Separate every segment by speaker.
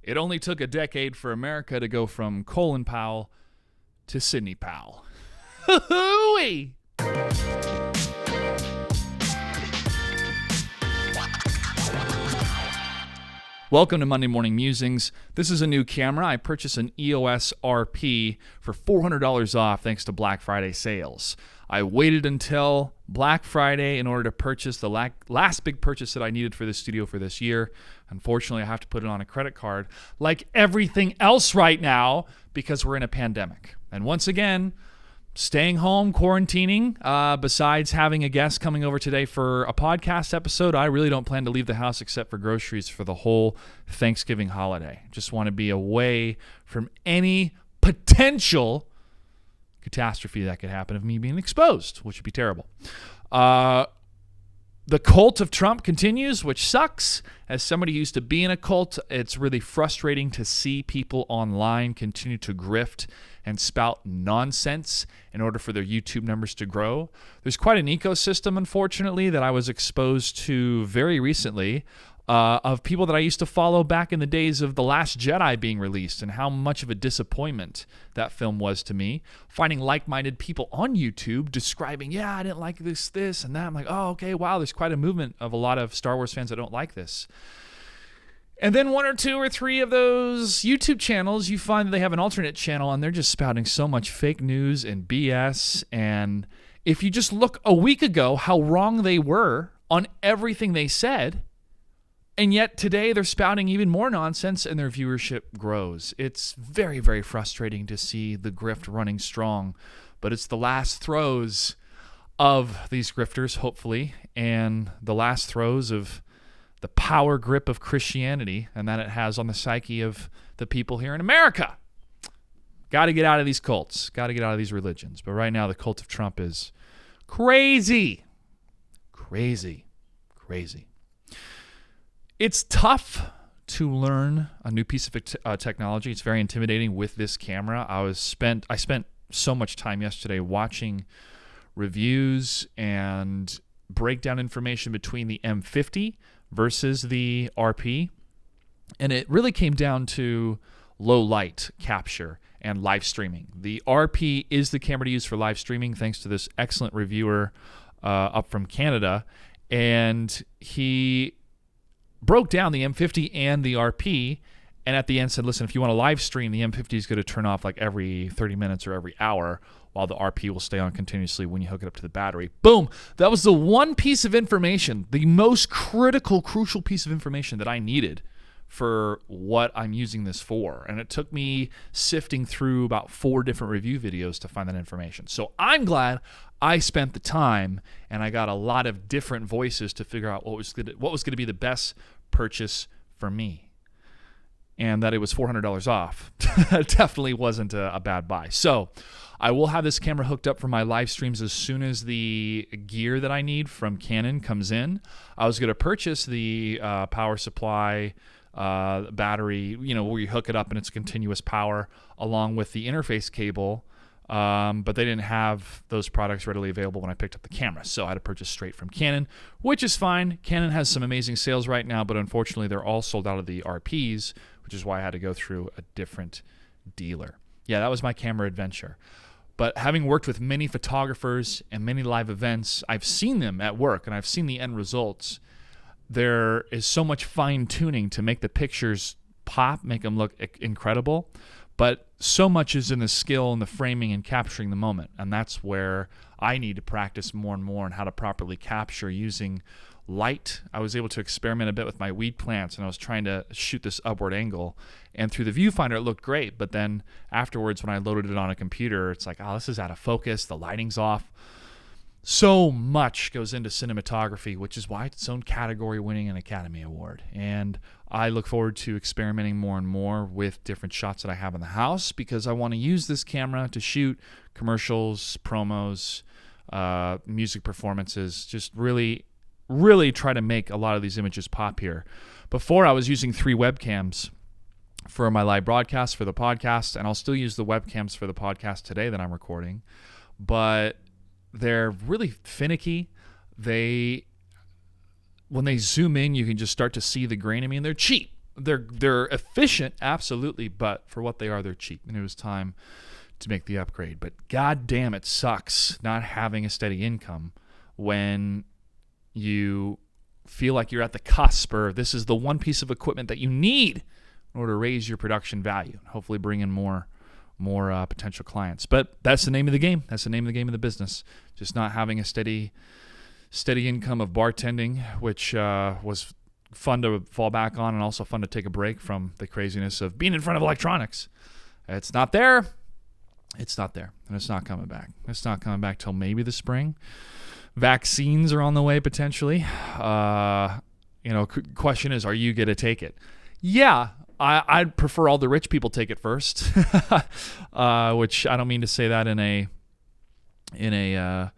Speaker 1: It only took a decade for America to go from Colin Powell to Sidney Powell. Hoo-hoo-wee! Welcome to Monday Morning Musings. This is a new camera. I purchased an EOS RP for $400 off thanks to Black Friday sales. I waited until Black Friday in order to purchase the last big purchase that I needed for this studio for this year. Unfortunately, I have to put it on a credit card like everything else right now because we're in a pandemic. And once again, staying home, quarantining, besides having a guest coming over today for a podcast episode, I really don't plan to leave the house except for groceries for the whole Thanksgiving holiday. Just want to be away from any potential catastrophe that could happen of me being exposed, which would be terrible. The cult of Trump continues, which sucks. As somebody who used to be in a cult, it's really frustrating to see people online continue to grift and spout nonsense in order for their YouTube numbers to grow. There's quite an ecosystem, unfortunately, that I was exposed to very recently of people that I used to follow back in the days of The Last Jedi being released and how much of a disappointment that film was to me. Finding like-minded people on YouTube describing, yeah, I didn't like this, and that. I'm like, oh, okay, wow, there's quite a movement of a lot of Star Wars fans that don't like this. And then one or two or three of those YouTube channels, you find that they have an alternate channel and they're just spouting so much fake news and BS. And if you just look a week ago how wrong they were on everything they said, and yet today they're spouting even more nonsense and their viewership grows. It's very, very frustrating to see the grift running strong, but it's the last throes of these grifters, hopefully, and the last throes of the power grip of Christianity and that it has on the psyche of the people here in America. Got to get out of these cults. Got to get out of these religions. But right now, the cult of Trump is crazy. Crazy. Crazy. It's tough to learn a new piece of technology. It's very intimidating with this camera. I spent so much time yesterday watching reviews and breakdown information between the M50 versus the RP, and it really came down to low light capture and live streaming. The RP is the camera to use for live streaming thanks to this excellent reviewer up from Canada, and he broke down the M50 and the RP, and at the end said, listen, if you want to live stream, the M50 is going to turn off like every 30 minutes or every hour, while the RP will stay on continuously when you hook it up to the battery. Boom! That was the one piece of information, the most crucial piece of information that I needed for what I'm using this for. And it took me sifting through about 4 different review videos to find that information. So I'm glad I spent the time and I got a lot of different voices to figure out what was going to be the best purchase for me. And that it was $400 off. Definitely wasn't a bad buy. So I will have this camera hooked up for my live streams as soon as the gear that I need from Canon comes in. I was going to purchase the power supply battery, where you hook it up and it's continuous power, along with the interface cable. But they didn't have those products readily available when I picked up the camera. So I had to purchase straight from Canon, which is fine. Canon has some amazing sales right now, but unfortunately they're all sold out of the RPs, which is why I had to go through a different dealer. Yeah, that was my camera adventure. But having worked with many photographers and many live events, I've seen them at work and I've seen the end results. There is so much fine-tuning to make the pictures pop, make them look incredible. But so much is in the skill and the framing and capturing the moment. And that's where I need to practice more and more on how to properly capture using light. I was able to experiment a bit with my weed plants and I was trying to shoot this upward angle. And through the viewfinder, it looked great. But then afterwards, when I loaded it on a computer, it's like, oh, this is out of focus. The lighting's off. So much goes into cinematography, which is why it's its own category winning an Academy Award. And I look forward to experimenting more and more with different shots that I have in the house because I want to use this camera to shoot commercials, promos, music performances, just really try to make a lot of these images pop here. Before, I was using 3 webcams for my live broadcast for the podcast, and I'll still use the webcams for the podcast today that I'm recording, but they're really finicky. When they zoom in, you can just start to see the grain. I mean, they're cheap. they're efficient, absolutely, but for what they are, they're cheap, and it was time to make the upgrade. But god damn, it sucks not having a steady income when you feel like you're at the cusp, or this is the one piece of equipment that you need in order to raise your production value, hopefully bring in more potential clients. But that's the name of the game. That's the name of the game of the business. Just not having a steady income of bartending, which was fun to fall back on and also fun to take a break from the craziness of being in front of electronics. It's not there. It's not there, and it's not coming back. It's not coming back till maybe the spring. Vaccines are on the way potentially. Question is, are you going to take it? Yeah, I'd prefer all the rich people take it first, which I don't mean to say that in a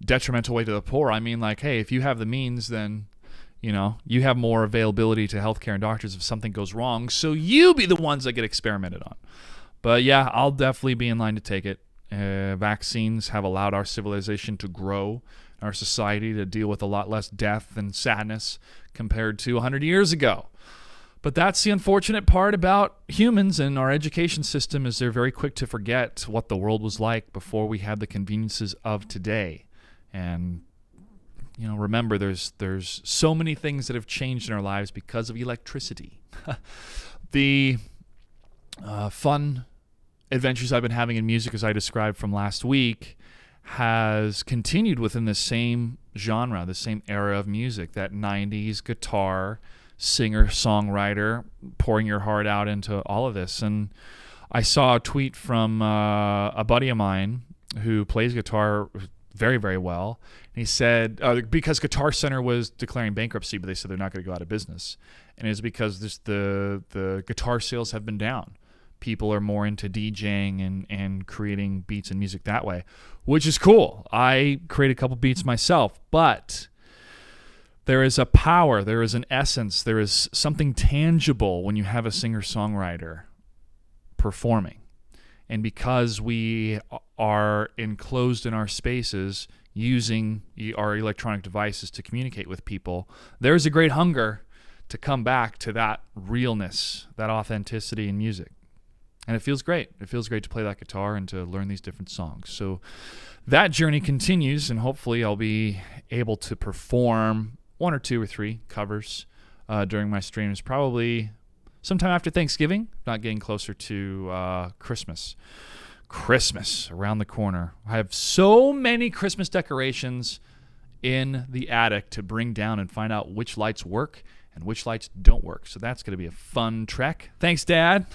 Speaker 1: detrimental way to the poor. I mean, like, hey, if you have the means, then you have more availability to healthcare and doctors if something goes wrong. So you be the ones that get experimented on. But yeah, I'll definitely be in line to take it. Vaccines have allowed our civilization to grow, our society to deal with a lot less death and sadness compared to 100 years ago. But that's the unfortunate part about humans and our education system, is they're very quick to forget what the world was like before we had the conveniences of today. And remember, there's so many things that have changed in our lives because of electricity. The fun adventures I've been having in music, as I described from last week, has continued within the same genre, the same era of music, that 90s guitar, singer-songwriter, pouring your heart out into all of this. And I saw a tweet from a buddy of mine who plays guitar very, very well. And he said, because Guitar Center was declaring bankruptcy, but they said they're not going to go out of business. And it's because the guitar sales have been down. People are more into DJing and creating beats and music that way, which is cool. I create a couple beats myself, but there is a power, there is an essence, there is something tangible when you have a singer-songwriter performing. And because we are enclosed in our spaces using our electronic devices to communicate with people, there's a great hunger to come back to that realness, that authenticity in music. And it feels great. It feels great to play that guitar and to learn these different songs. So that journey continues, and hopefully I'll be able to perform 1 or 2 or 3 covers during my streams, probably sometime after Thanksgiving, not getting closer to Christmas. Christmas around the corner. I have so many Christmas decorations in the attic to bring down and find out which lights work and which lights don't work. So that's going to be a fun trek. Thanks, Dad.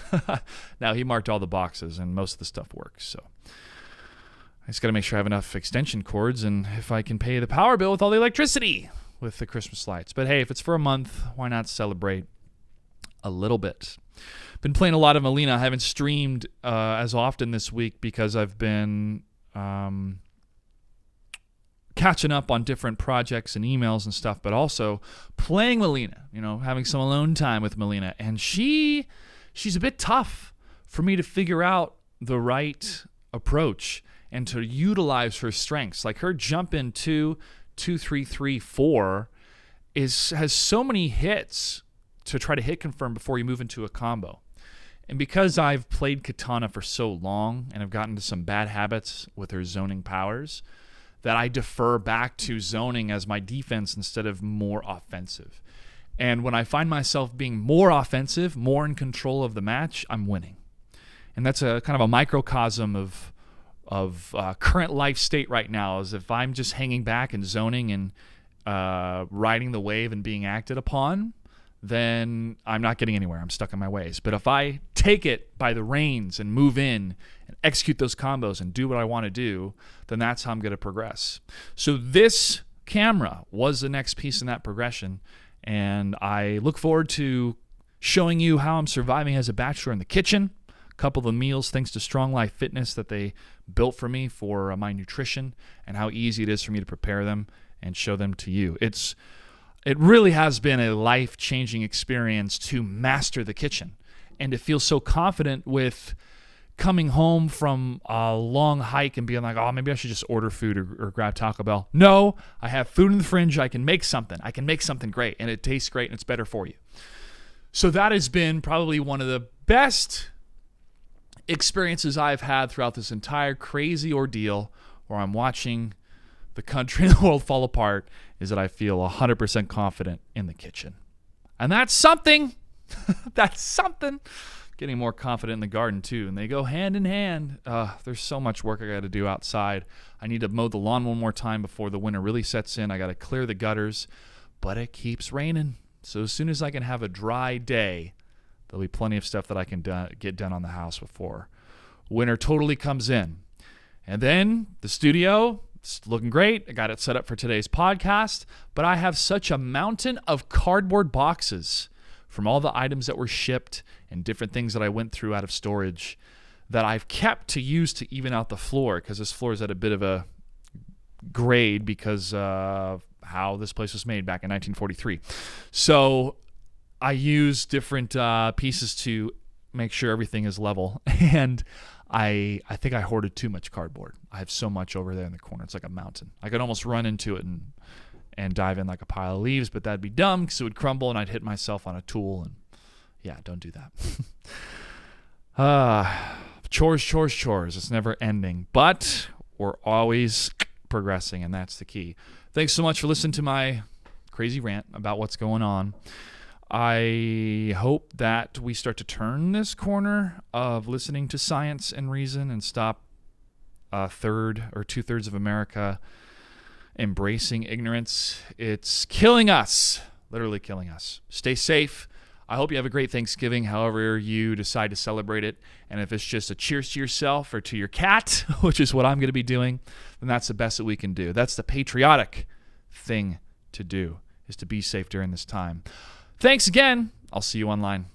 Speaker 1: Now, he marked all the boxes, and most of the stuff works. So I just got to make sure I have enough extension cords, and if I can pay the power bill with all the electricity with the Christmas lights. But hey, if it's for a month, why not celebrate a little bit? Been playing a lot of Melina. I haven't streamed as often this week because I've been catching up on different projects and emails and stuff, but also playing Melina, having some alone time with Melina. And she's a bit tough for me to figure out the right approach and to utilize her strengths. Like her jump in 2, 2, 3, 3, 4 has so many hits to try to hit confirm before you move into a combo. And because I've played Katana for so long and have gotten into some bad habits with her zoning powers, that I defer back to zoning as my defense instead of more offensive. And when I find myself being more offensive, more in control of the match, I'm winning. And that's a kind of a microcosm of current life state right now, is if I'm just hanging back and zoning and riding the wave and being acted upon, then I'm not getting anywhere. I'm stuck in my ways. But if I take it by the reins and move in and execute those combos and do what I want to do, then that's how I'm going to progress. So this camera was the next piece in that progression, and I look forward to showing you how I'm surviving as a bachelor in the kitchen. A couple of the meals, thanks to Strong Life Fitness, that they built for me for my nutrition, and how easy it is for me to prepare them and show them to you. It really has been a life-changing experience to master the kitchen and to feel so confident with coming home from a long hike and being like, oh, maybe I should just order food or grab Taco Bell. No, I have food in the fridge. I can make something. I can make something great, and it tastes great, and it's better for you. So that has been probably one of the best experiences I've had throughout this entire crazy ordeal where I'm watching the country and the world fall apart, is that I feel 100% confident in the kitchen. And that's something. That's something. Getting more confident in the garden too, and they go hand in hand. There's so much work I got to do outside. I need to mow the lawn one more time before the winter really sets in. I got to clear the gutters, but it keeps raining. So as soon as I can have a dry day, there'll be plenty of stuff that I can get done on the house before winter totally comes in. And then the studio, it's looking great. I got it set up for today's podcast, but I have such a mountain of cardboard boxes from all the items that were shipped and different things that I went through out of storage that I've kept to use to even out the floor, because this floor is at a bit of a grade because of how this place was made back in 1943. So I use different pieces to make sure everything is level. And I think I hoarded too much cardboard. I have so much over there in the corner. It's like a mountain. I could almost run into it and dive in like a pile of leaves, but that'd be dumb because it would crumble and I'd hit myself on a tool. And yeah, don't do that. Chores. It's never ending, but we're always progressing, and that's the key. Thanks so much for listening to my crazy rant about what's going on. I hope that we start to turn this corner of listening to science and reason and stop a third or 2/3 of America embracing ignorance. It's killing us, literally killing us. Stay safe. I hope you have a great Thanksgiving, however you decide to celebrate it. And if it's just a cheers to yourself or to your cat, which is what I'm going to be doing, then that's the best that we can do. That's the patriotic thing to do, is to be safe during this time. Thanks again. I'll see you online.